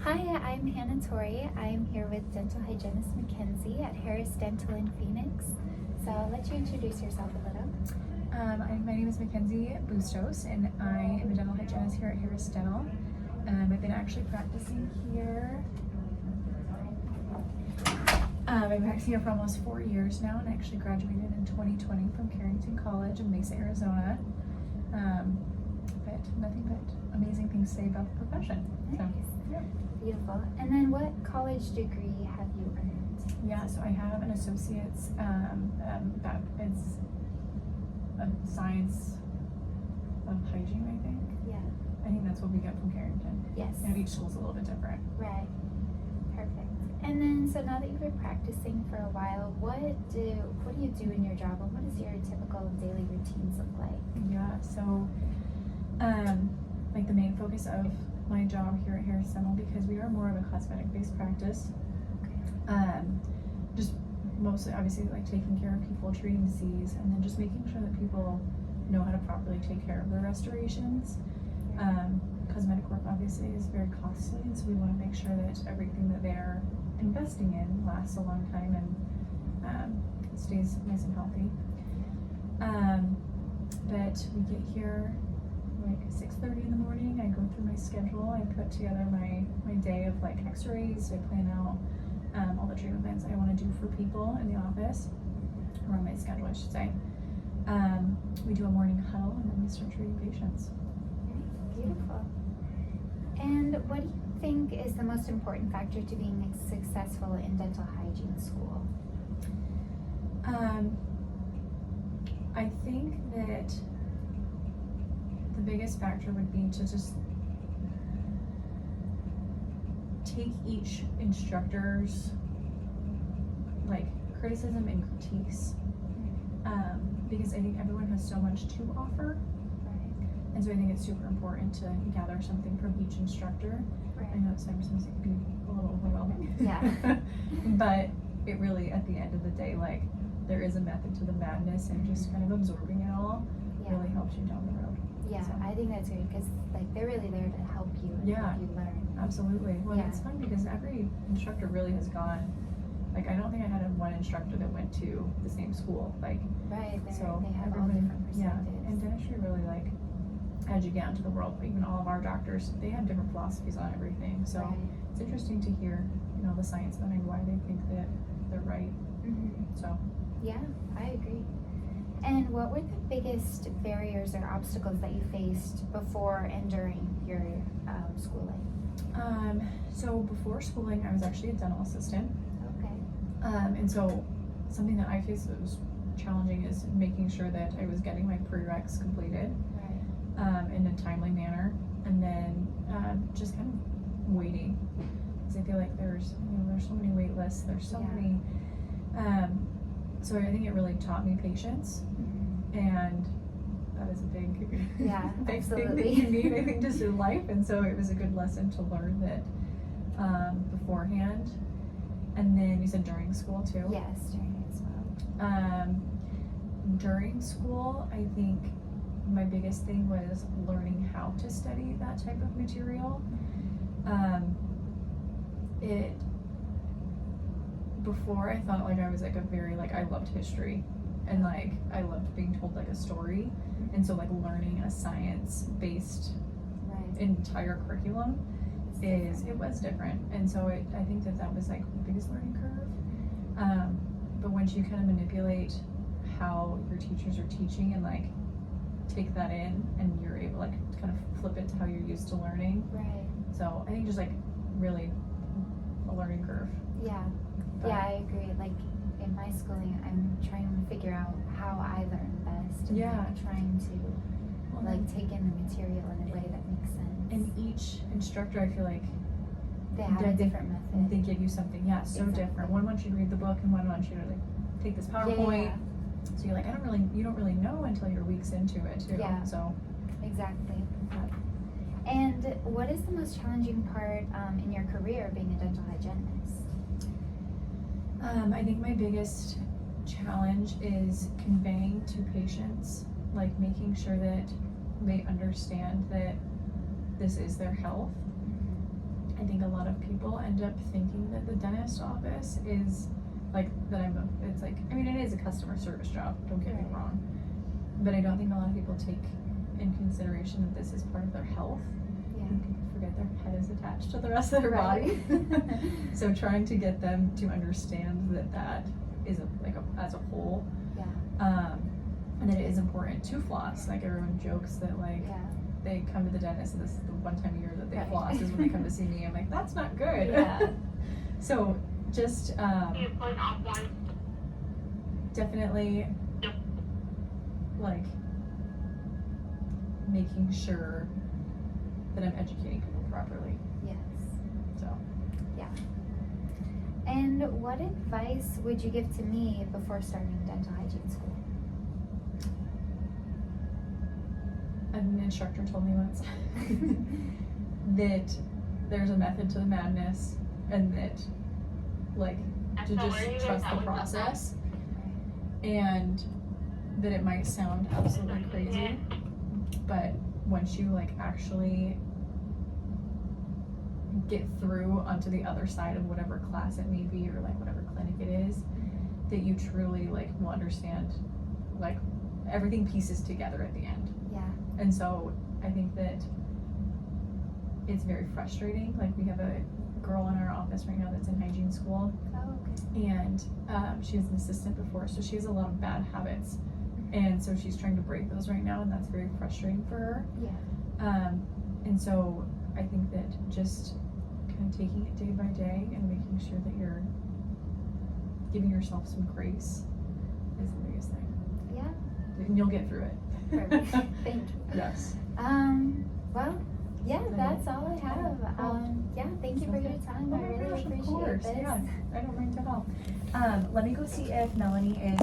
Hi, I'm Hannah Torrey. I'm here with dental hygienist Mackenzie at Harris Dental in Phoenix. So I'll let you introduce yourself a little. My name is Mackenzie Bustos, and I am a dental hygienist here at Harris Dental. I've been actually practicing here. I've been practicing here for almost 4 years now, and I actually graduated in 2020 from Carrington College in Mesa, Arizona. But nothing but amazing things to say about the profession. Nice. So, yeah. Beautiful. And then what college degree have you earned? Yeah, so I have an associate's that is science of hygiene, I think. Yeah. I think that's what we get from Carrington. Yes. And each school's a little bit different. Right. Perfect. And then, so now that you've been practicing for a while, what do you do in your job, and what does your typical daily routines look like? Yeah, so like the main focus of my job here at Harris Dental, because we are more of a cosmetic-based practice, just mostly obviously like taking care of people, treating disease, and then just making sure that people know how to properly take care of their restorations. Cosmetic work obviously is very costly, and so we want to make sure that everything that they're investing in lasts a long time and stays nice and healthy. But we get here like 6:30 in the morning. I go through my schedule. I put together my day of like x-rays. I plan out all the treatment plans I want to do for people in the office, or on my schedule I should say. We do a morning huddle, and then we start treating patients. Beautiful. And what do you think is the most important factor to being successful in dental hygiene school? I think that the biggest factor would be to just take each instructor's like criticism and critiques, because I think everyone has so much to offer. And so I think it's super important to gather something from each instructor. Right. I know sometimes it can be a little overwhelming. Yeah. But it really, at the end of the day, like, there is a method to the madness, and just kind of absorbing it all really helps you down the road. Yeah, So. I think that's great, because like they're really there to help you and help you learn. Absolutely. Well, Yeah. it's fun because every instructor really has gone. Like, I don't think I had one instructor that went to the same school. Like, Right. so They have all everybody, different perspectives. and dentistry really like as you get out into the world, even all of our doctors, they have different philosophies on everything. So it's interesting to hear, the science behind why they think that they're right. Mm-hmm. So yeah, I agree. And what were the biggest barriers or obstacles that you faced before and during your schooling? So before schooling, I was actually a dental assistant. Okay. And so something that I faced that was challenging is making sure that I was getting my prereqs completed. In a timely manner, and then just kind of waiting, because I feel like there's so many wait lists, there's so many, so I think it really taught me patience, and that is a big big absolutely. thing that you need, I think, just in life. And so it was a good lesson to learn that beforehand. And then you said during school too? Yes, during as well. During school, I think my biggest thing was learning how to study that type of material. Before I thought like I was like I loved history, and like I loved being told like a story, and so like learning a science-based entire curriculum it was different, and so I think that was like the biggest learning curve. But once you kind of manipulate how your teachers are teaching and like take that in, and you're able like to kind of flip it to how you're used to learning. Right. So I think just like really a learning curve. Yeah. But I agree. Like in my schooling, I'm trying to figure out how I learn best. And trying to like take in the material in a way that makes sense. And each instructor, I feel like they have a different method. They give you something, so different. One wants you to read the book, and one wants you to like take this PowerPoint. Yeah. So you're like, you don't really know until you're weeks into it too. Yeah. So exactly. And what is the most challenging part in your career being a dental hygienist? I think my biggest challenge is conveying to patients, like making sure that they understand that this is their health. I think a lot of end up thinking that the dentist office is like that it's like, I mean, it is a customer service job, don't get me wrong, but I don't think a lot of people take in consideration that this is part of their health. Yeah. And people forget their head is attached to the rest of their body. So trying to get them to understand that is as a whole, and that it is important to floss. Like everyone jokes that like they come to the dentist and this is the one time a year that they floss is when they come to see me. I'm like, that's not good. Yeah. So just definitely like making sure that I'm educating people properly. Yes. So And what advice would you give to me before starting dental hygiene school? an instructor told me once that there's a method to the madness, and that like to just trust the process, and that it might sound absolutely crazy, but once you like actually get through onto the other side of whatever class it may be, or like whatever clinic it is, that you truly like will understand like everything pieces together at the end. Yeah. And so I think that it's very frustrating. Like we have a girl in our office right now that's in hygiene school, and she was an assistant before, so she has a lot of bad habits, and so she's trying to break those right now, and that's very frustrating for her. Yeah. And so I think that just kind of taking it day by day and making sure that you're giving yourself some grace is the biggest thing. Yeah. And you'll get through it. Perfect. Thank you. Yes. Well, yeah, that's all I have. Yeah, thank you for your time. I really appreciate this. Yeah, I don't mind at all. Let me go see if Melanie is